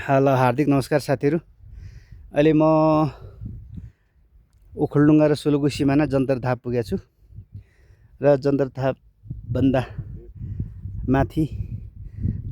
Hello हार्दिक नमस्कार साथीहरू। अहिले म ओखलढुङ्गा र सोलुगु सिमाना जन्तर थाप पुगेको छु र जन्तर थाप भन्दा माथि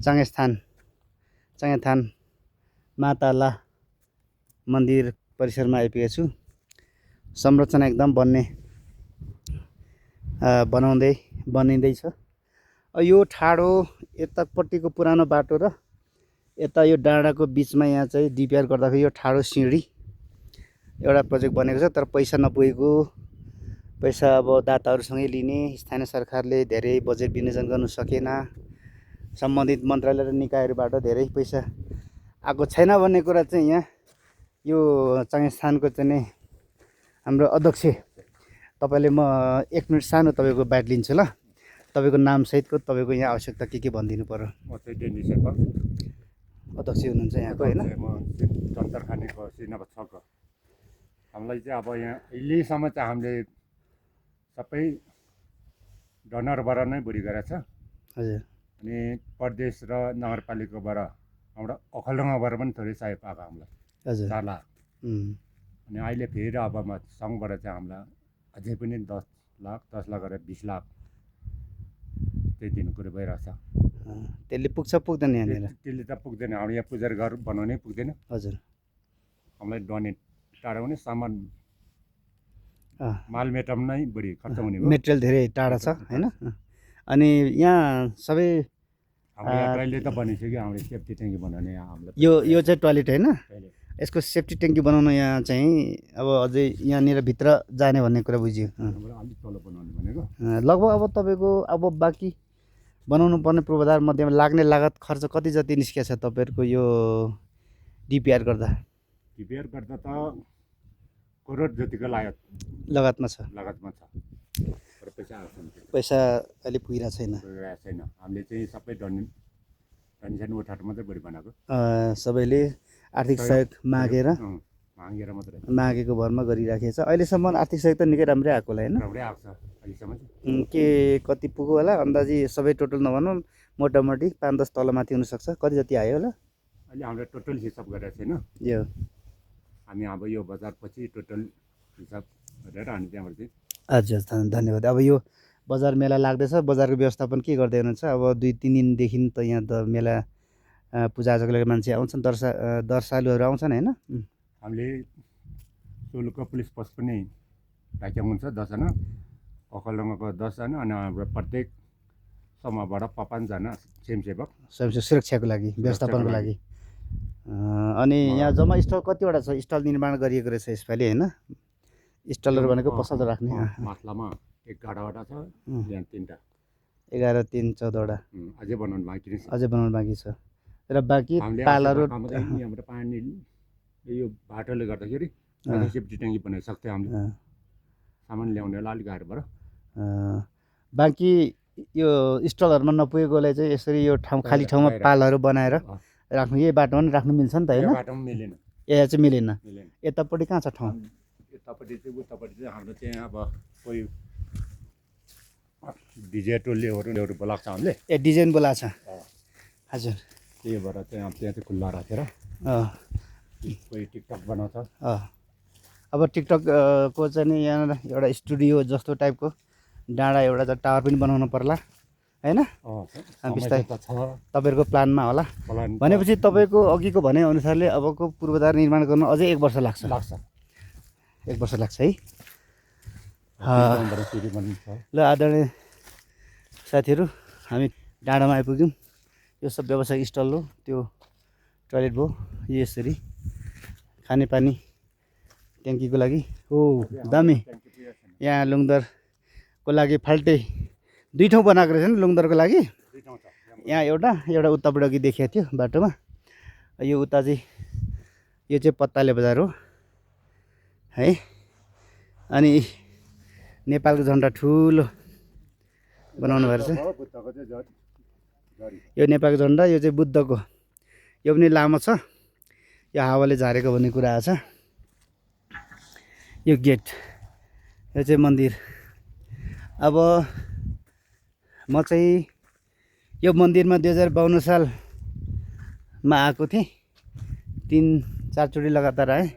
चाङेथान माताला मन्दिर परिसरमा आइपुगेको छु। संरचना एकदम बनिँदैछ। यो ठाडो यतापट्टिको पुरानो बाटो र यता यो डाँडाको बिचमा यहाँ चाहिँ डिपिआर गर्दाखेरि यो ठाडो सिँढी एउटा प्रोजेक्ट बनेको छ। तर पैसा नपुगेको, पैसा अब दाताहरूसँगै लिने, स्थानीय सरकारले धेरै बजेट विनियोजन गर्नु सकेन, सम्बन्धित मन्त्रालय र निकायहरूबाट धेरै पैसा आएको छैन भन्ने कुरा चाहिँ यहाँ यो चाङेस्थानको चाहिँ हाम्रो अध्यक्ष तपाईँले म 1 मिनट सानो तपाईँको बाइट लिन्छु ल। तपाईँको नाम सहितको तपाईँको यहाँ आवश्यकता के भनिदिनु पर्यो। अध्यक्ष हुनुहुन्छ यहाँको हैन? म जन्तर खानेको श्रीनगर छको। हामीलाई चाहिँ अब यहाँ अहिलेसम्म चाहिँ हामीले सबै डनरबाट नै बुढी गरेको छ। हजुर। अनि प्रदेश र नगरपालिकाबाट हाम्रो ओखलढुङ्गाबाट पनि थोरै सहयोग पाएको हामीलाई। हजुर। 4 लाख। अनि अहिले फेरि अब सङ्घबाट चाहिँ हामीलाई अझै पनि 10 लाख गरेर 20 लाख त्यही दिनु कुरो भइरहेछ। त्यसले पुग्छ पुग्दैन यहाँनिर? त्यसले त पुग्दैन। हाम्रो यहाँ पूजा घर बनाउनै पुग्दैन। हजुर। हामीलाई डोनेट टाढा हुने सामान माल मेटम नै बढी खर्च हुने हो। मेटेरियल धेरै टाढा छ हैन? अनि यहाँ सबै हाम्रो यहाँ टोयलेट त बनिसक्यो। हाम्रो सेफ्टी ट्याङ्की बनाउने हामीलाई यो चाहिँ टोयलेट हैन? यसको सेफ्टी ट्याङ्की बनाउन यहाँ चाहिँ अब अझै यहाँनिर भित्र जाने भन्ने कुरा बुझियो। अलिक तल बनाउने भनेको लगभग अब तपाईँको अब बाँकी बनाउनु पर्ने पूर्वाधार मध्येमा लाग्ने लागत खर्च कति जति निस्किएको छ तपाईँहरूको यो डिपिआर गर्दा? डिपिआर गर्दा त करोड जतिको लगातमा छ। पैसा अहिले पुगिरहेको छैन। हामीले चाहिँ सबै डोनेसन उठाएर मात्रै बढी बनाएको। सबैले आर्थिक सहयोग मागेर मात्रै मागेको भरमा गरिराखेको छ। अहिलेसम्म आर्थिक सहयोग त निकै राम्रै आएको होला हैन? राम्रै आएको छ अहिलेसम्म। के कति पुग्यो होला अन्दाजी? सबै टोटल नभनौँ, मोटामोटी 5-10 तलमाथि हुनसक्छ। कति जति आयो होला? अहिले हाम्रो टोटल हिसाब गरेको छैन यो। हामी अब यो बजारपछि टोटल हिसाब गरेर अनि त्यहाँबाट चाहिँ। हजुर, धन्यवाद। अब यो बजार मेला लाग्दैछ, बजारको व्यवस्थापन के गर्दै हुनुहुन्छ? अब 2-3 दिनदेखि त यहाँ त मेला पूजाआजाको लागि मान्छे आउँछन्, दर्शालुहरू आउँछन् हैन? हामीले सोलुको पुलिस पोस्ट पनि राखेको हुन्छ 10 जना, ओखलढुङ्गाको 10 जना, अनि हाम्रो प्रत्येक समूहबाट 5 जना स्वयंसेवक सुरक्षाको लागि, व्यवस्थापनको लागि। अनि यहाँ जम्मा स्टल कतिवटा छ? स्टल निर्माण गरिएको रहेछ यसपालि हैन? स्टलहरू भनेको पसल राख्ने। माथलामा 11वटा छ, यहाँ 3टा। 11, 3, 14वटा अझै बनाउनु बाँकी छ। र बाँकी पालहरू यहाँबाट पानी यो बाटोले गर्दाखेरि सेफ्टी ट्याङ्की बनाइसक्थ्यो हामीले। सामान ल्याउनेलाई अलिक गाह्रो भयो। बाँकी यो स्टलहरूमा नपुगेकोलाई चाहिँ यसरी यो खाली ठाउँमा पालहरू बनाएर राख्नु, यही बाटोमा पनि राख्नु मिल्छ नि त हैन? बाटोमा मिलेन, यहाँ चाहिँ मिलेन। यतापट्टि कहाँ छ ठाउँ? यतापट्टि चाहिँ उतापट्टि चाहिँ हाम्रो चाहिँ अब कोही डिजे टोलीहरू बोलाएको छ हामीले। डिजाइन बोलाएको छ। हजुर। त्यही भएर चाहिँ अब त्यहाँ चाहिँ खुल्ला राखेर कोही टिकटक बनाउँछ। अब टिकटकको चाहिँ नि यहाँ एउटा स्टुडियो जस्तो टाइपको डाँडा एउटा चाहिँ टावर पनि बनाउनु पर्ला हैन? बिस्तारै तपाईँहरूको प्लानमा होला। भनेपछि तपाईँको अघिको भनेअनुसारले अबको पूर्वाधार निर्माण गर्न अझै 1 वर्ष लाग्छ। 1 वर्ष लाग्छ है? ल आदरणीय साथीहरू, हामी डाँडामा आइपुग्यौँ। यो सब व्यावसायिक स्टल हो, त्यो टोयलेट भयो, यसरी खानेपानी ट्याङ्कीको लागि। हो दामी। यहाँ लुङदरको लागि फाल्टे 2 ठाउँ बनाएको रहेछ नि लुङदरको लागि? यहाँ एउटा उताबाट अघि देखिएको थियो बाटोमा। यो उता चाहिँ यो चाहिँ पत्ताले बजार हो है। अनि नेपालको झन्डा ठुलो बनाउनु भएको छ। यो नेपालको झन्डा, यो चाहिँ बुद्धको, यो पनि लामो छ। यो हावाले झारेको भन्ने कुरा आएको छ। यो गेट, यो चाहिँ मन्दिर। अब म चाहिँ यो मन्दिरमा 2052 सालमा आएको थिएँ। 3-4 चोटि लगातार आएँ।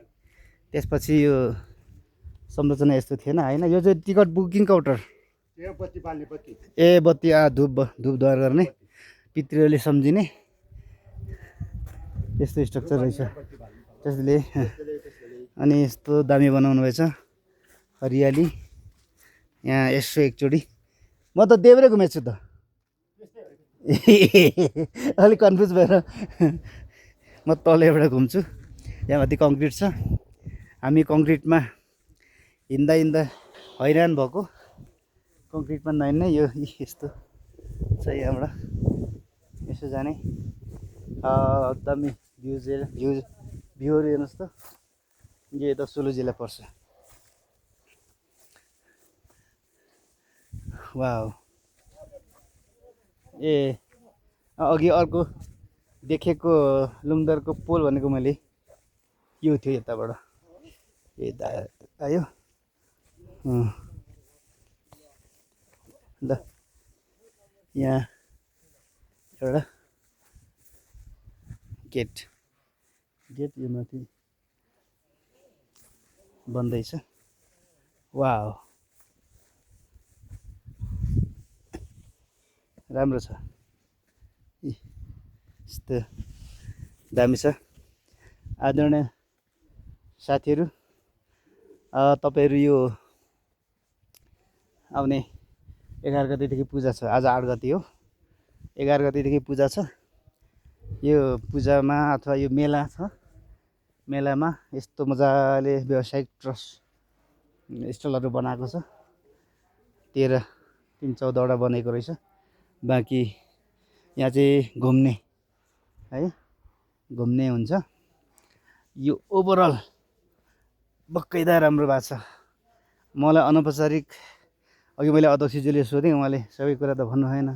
त्यसपछि यो संरचना यस्तो थिएन होइन। यो चाहिँ टिकट बुकिङ काउन्टर यो बत्ती बाल्ने बत्ती ए बत्ती धुपधुवार गर्ने पितृहरूले सम्झिने यस्तो स्ट्रक्चर रहेछ त्यसले। अनि यस्तो दामी बनाउनु भएछ हरियाली। यहाँ यसो एकचोटि म त देब्रे घुमेको छु त अलिक कन्फ्युज भएर म तलैबाट घुम्छु। यहाँ माथि कङ्क्रिट छ। हामी कङ्क्रिटमा हिँड्दा हिँड्दा हैरान भएको। कङ्क्रिटमा नहिँड्ने यो यस्तो छ। यहाँबाट यसो जाने दामी भ्यूहरू हेर्नुहोस् त। यो यता सोलु जिल्ला पर्छ। वाउ ए अघि अर्को देखेको लुङदरको पोल भनेको मैले यो थियो यताबाट यता आयो ल। यहाँ एउटा गेट यो माथि बन्दैछ। वाउ राम्रो छ। यस्तो दामी छ। आदरणीय साथीहरू तपाईँहरू यो आउने 11 गतेदेखि पूजा छ। आज 8 गते हो। 11 गतेदेखि पूजा छ। यो पूजामा अथवा यो मेला छ। मेलामा यस्तो मजाले व्यावसायिक ट्रस्ट स्टलहरू बनाएको छ। 13-14 बनेको रहेछ। बाँकी यहाँ चाहिँ घुम्ने है घुम्ने हुन्छ। यो ओभरअल बक्कैदा राम्रो भएको छ। मलाई अनौपचारिक अघि मैले अध्यक्षज्यूले सोधेँ, उहाँले सबै कुरा त भन्नु भएन।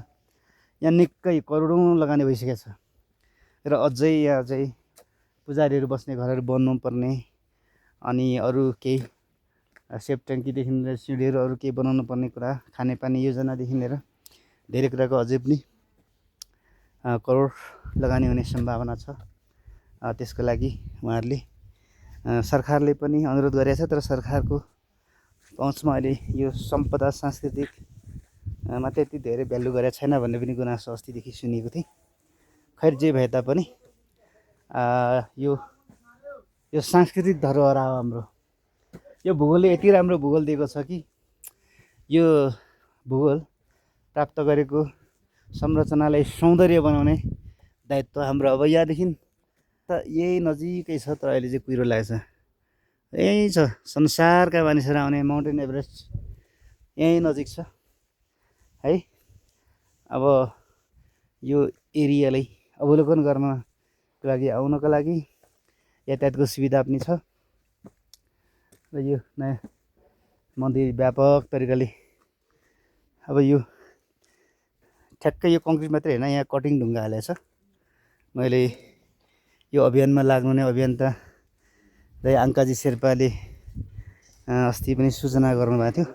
यहाँ निकै करोडौँ लगानी भइसकेको छ र अझै यहाँ चाहिँ पुजारीहरू बस्ने घरहरू बन्नुपर्ने अनि अरू केही सेप ट्याङ्कीदेखि लिएर सिँढीहरू अरू केही बनाउनु पर्ने कुरा, खानेपानी योजनादेखि लिएर धेरै कुराको अझै पनि करोड लगानी हुने सम्भावना छ। त्यसको लागि उहाँहरूले सरकारले पनि अनुरोध गरेको छ। तर सरकारको पहुँचमा अहिले यो सम्पदा सांस्कृतिकमा त्यति धेरै भ्यालु गरेको छैन भन्ने पनि गुनासो अस्तिदेखि सुनेको थिएँ। खैर जे भए तापनि यो सांस्कृतिक धरोहर हो हाम्रो। यो भूगोलले यति राम्रो भूगोल दिएको छ कि यो भूगोल प्राप्त गरेको संरचनालाई सौन्दर्य बनाउने दायित्व हाम्रो। अब यहाँदेखि त यही नजिकै छ तर अहिले चाहिँ कुहिरो लागेको छ। यही छ संसारका मानिसहरू आउने माउन्टेन एभरेस्ट यहीँ नजिक छ है। अब यो एरियालाई अवलोकन गर्नको लागि आउनको लागि यातायातको सुविधा पनि छ र यो नयाँ मन्दिर व्यापक तरिकाले अब यो ठ्याक्कै यो कङ्क्रिट मात्रै होइन, यहाँ कटिङ ढुङ्गा हालेको छ। मैले यो अभियानमा लाग्नु नै अभियन्ता दाइ आङ्काजी शेर्पाले अस्ति पनि सूचना गर्नुभएको थियो।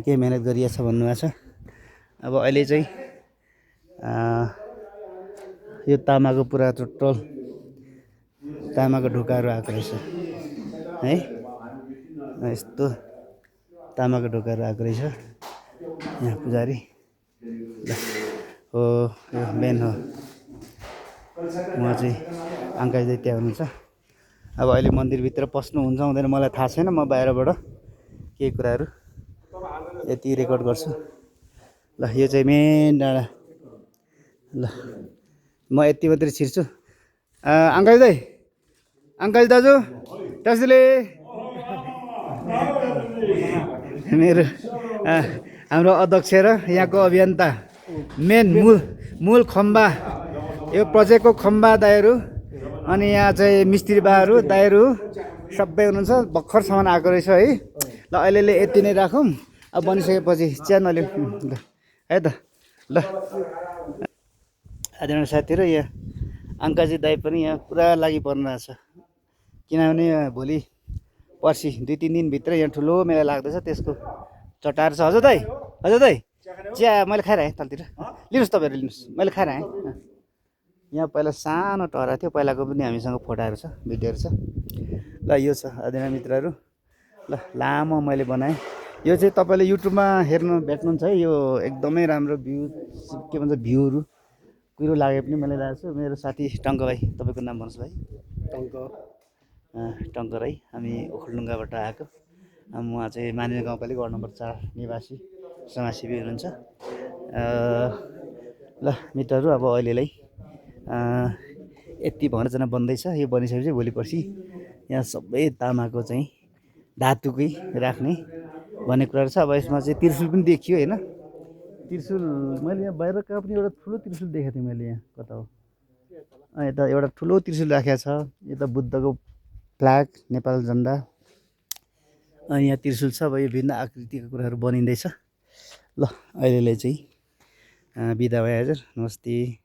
केही मेहनत गरिएछ भन्नुभएको छ। अब अहिले चाहिँ यो तामाको पुरा टोटल तामाको ढोकाहरू आएको रहेछ है। यस्तो तामाको ढोकाहरू आएको रहेछ। यहाँ पुजारी हो, यो मेन हो। उहाँ चाहिँ आङ्काजी दाइ त्यहाँ हुनुहुन्छ। अब अहिले मन्दिरभित्र पस्नु हुन्छ हुँदैन मलाई थाहा छैन। म बाहिरबाट केही कुराहरू यति रेकर्ड गर्छु। ल यो चाहिँ मेन डाँडा। ल म यति मात्रै छिर्छु। आङ्काजी दाइ, आङ्काजी दाजु, दाजुले मेरो हाम्रो अध्यक्ष र यहाँको अभियन्ता मेन मूल खम्बा, यो प्रोजेक्टको खम्बा दाइहरू अनि यहाँ चाहिँ मिस्त्री बाहरू दाइहरू सबै हुनुहुन्छ। भर्खरसम्म आएको रहेछ है। ल अहिले यति नै राखौँ। अब बनिसकेपछि च्यानल ल है त। ल आदरणीय साथीहरू, यहाँ आङ्काजी दाइ पनि यहाँ पुरा लागि पर्नु रहेछ। किनभने भोलि पर्सि 2-3 दिनभित्र यहाँ ठुलो मेला लाग्दैछ। त्यसको चटार छ। हजुर दाइ चिया मैले खाइरहेँ तलतिर। लिनुहोस् तपाईँहरू लिनुहोस्, मैले खाइरहेँ। यहाँ पहिला सानो टहरा थियो, पहिलाको पनि हामीसँग फोटाहरू छ, भिडियोहरू छ। ल यो छ आदरणीय मित्रहरू। ल लामो मैले बनाएँ। यो चाहिँ तपाईँले युट्युबमा हेर्नु भेट्नुहुन्छ है। यो एकदमै राम्रो भ्यू के भन्छ भ्यूहरू कुरो लागे पनि मैले ल्याएको छु। मेरो साथी टङ्क भाइ, तपाईँको नाम भन्नुहोस् भाइ। टङ्क राई। हामी ओखलढुङ्गाबाट आएको। उहाँ चाहिँ मानिने गाउँपालिका वार्ड नम्बर 4 निवासी समाजसेवी हुनुहुन्छ। ल मित्रहरू, अब अहिलेलाई यति भनरचना बन्दैछ। यो बनिसकेपछि भोलि पर्सि यहाँ सबै तामाको चाहिँ धातुकै राख्ने भन्ने कुराहरू छ। अब यसमा चाहिँ त्रिशुल पनि देखियो होइन। त्रिशुल मैले यहाँ बाहिर कहाँ पनि एउटा ठुलो त्रिशुल देखेको थिएँ मैले। यहाँ कता हो, यता एउटा ठुलो त्रिशुल राखेको छ। यता बुद्धको फ्ल्याग, नेपाल झन्डा। यहाँ त्रिशुल छ। अब यो भिन्न आकृतिको कुराहरू बनिँदैछ। ल अहिलेलाई चाहिँ बिदा भए हजुर, नमस्ते।